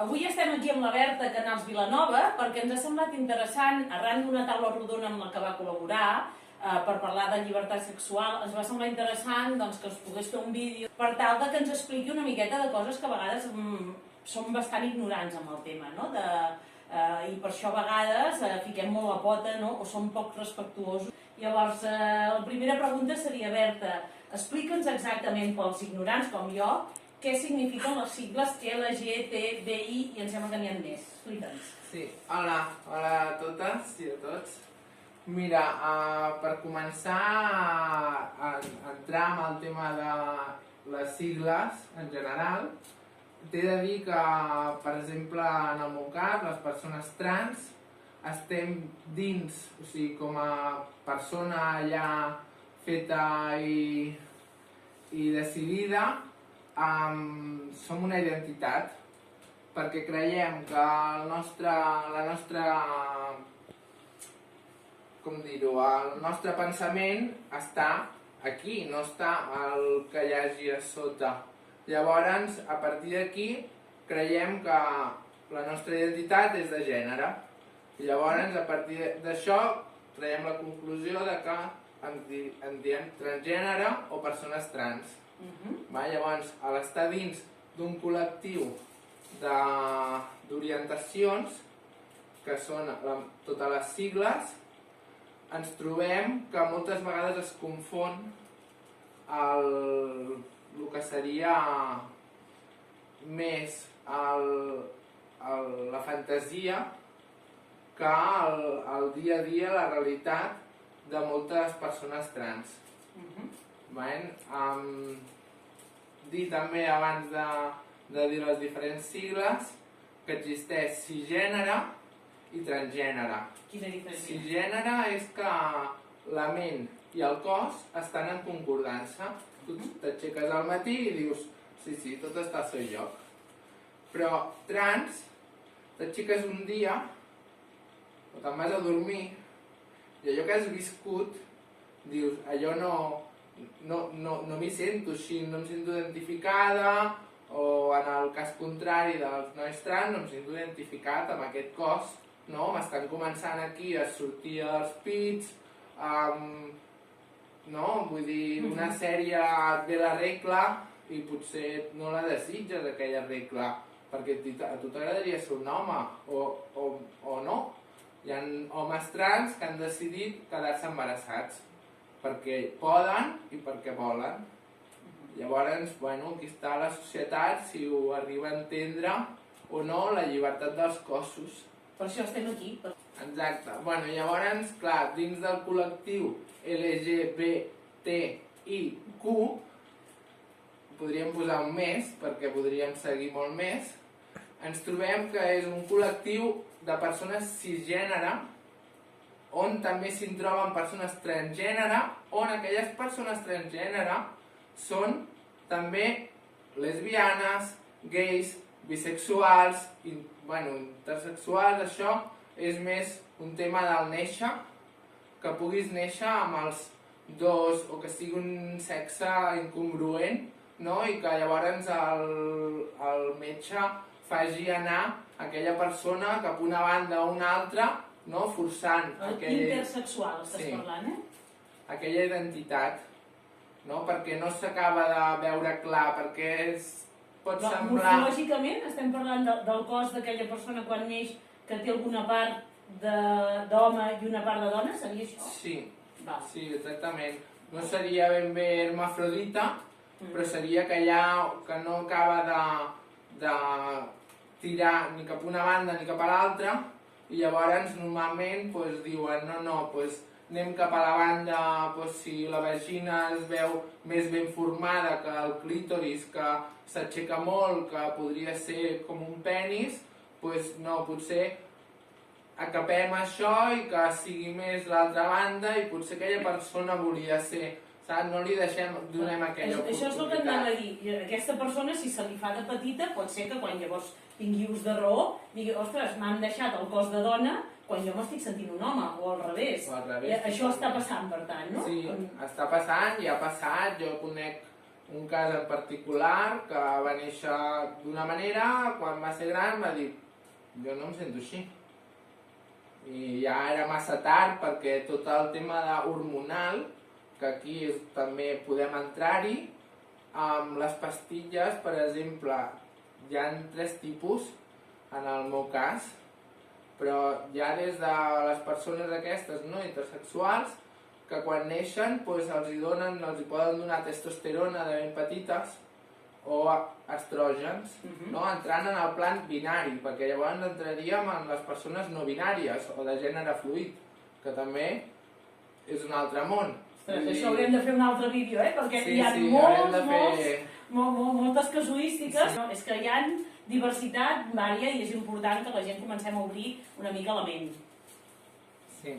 Avui estem aquí amb la Berta Canals Vilanova perquè ens ha semblat interessant, arran d'una taula rodona amb la que va col·laborar, per parlar de llibertat sexual, ens va semblar interessant doncs, que us pogués fer un vídeo per tal de que ens expliqui una miqueta de coses que a vegades som bastant ignorants amb el tema, no? I per això a vegades fiquem molt la pota, no? O som poc respectuosos. Llavors, la primera pregunta seria, Berta, explica'ns exactament pels ignorants com jo què signifiquen les sigles LGTBI i em sembla que n'hi ha més. Explica'ns. Sí, hola a totes i a tots. Mira, per començar a entrar en el tema de les sigles en general, t'he de dir que, per exemple, en el meu cas, les persones trans estem dins, o sigui, com a persona ja feta i decidida, som una identitat, perquè creiem que la nostra com dir-ho, el nostre pensament està aquí, no està el que hi hagi a sota. Llavors, a partir d'aquí, creiem que la nostra identitat és de gènere. I llavors, a partir d'això, traiem la conclusió de que en diem transgènere o persones trans. Llavors, a l'estar dins d'un col·lectiu d'orientacions, que són totes les sigles, ens trobem que moltes vegades es confon el que seria més la fantasia que el dia a dia, la realitat de moltes persones trans. Dir també, abans de dir les diferents sigles, que existeix cisgènere i transgènere. Quina diferència? Cisgènere és que la ment i el cos estan en concordança. Tu t'aixeques al matí i dius, sí, tot està al seu lloc. Però trans, t'aixeques un dia o te'n vas a dormir i allò que has viscut, dius, allò no m'hi sento així, no em sento identificada, o en el cas contrari dels nois trans no em sento identificat amb aquest cos. No? M'estan començant aquí a sortir els pits, no? Vull dir, una sèrie et ve la regla i potser no la desitges, aquella regla, perquè a tu t'agradaria ser un home, o no. Hi ha homes trans que han decidit quedar-se embarassats, perquè poden i perquè volen. Llavors, bueno, aquí està la societat, si ho arriba a entendre o no, la llibertat dels cossos. Per això estem aquí. Exacte. Bueno, llavors, clar, dins del col·lectiu LGBTIQ podríem posar un més, perquè podríem seguir molt més. Ens trobem que és un col·lectiu de persones cisgènere, on també s'hi troben persones transgènere, on aquelles persones transgènere són també lesbianes, gais, bisexuals, intersexuals. Això és més un tema del néixer, que puguis néixer amb els dos o que sigui un sexe incongruent, no? I que llavors el metge faci anar aquella persona cap una banda o una altra, no? Forçant intersexual estàs parlant, aquella identitat, no? Perquè no s'acaba de veure clar, perquè pot semblar... Morfològicament estem parlant del cos d'aquella persona quan neix, que té alguna part d'home i una part de dona, seria això? Sí, exactament. No seria ben bé hermafrodita, però seria que no acaba de tirar ni cap una banda ni cap a l'altra, i llavors normalment diuen no, anem cap a la banda, si la vagina es veu més ben formada que el clítoris, que s'aixeca molt, que podria ser com un penis, no, potser acapem això i que sigui més l'altra banda, i potser aquella persona volia ser, saps? No li donem aquella oportunitat. Això és el que t'anava a dir. Aquesta persona, si se li fa de petita, pot ser que quan llavors tingui ús de raó, digui, ostres, m'han deixat el cos de dona quan jo m'estic sentint un home, o al revés. Això està passant, per tant, no? Sí, està passant i ha passat. Jo conec un cas en particular que va néixer d'una manera, quan va ser gran va dir jo no em sento així. I ja era massa tard perquè tot el tema hormonal, que aquí també podem entrar-hi, amb les pastilles, per exemple, hi ha 3 tipus en el meu cas, però ja des de les persones aquestes no heterosexuals que quan neixen doncs els hi poden donar testosterona de ben petites o estrògens, no? Entrant en el plan binari, perquè llavors entraríem en les persones no binàries o de gènere fluid, que també és un altre món. Ostres, això haurem de fer un altre vídeo, perquè Sí, hi ha sí, moltes casuístiques. No, és que hi ha diversitat vària i és important que la gent comencem a obrir una mica la ment. Sí.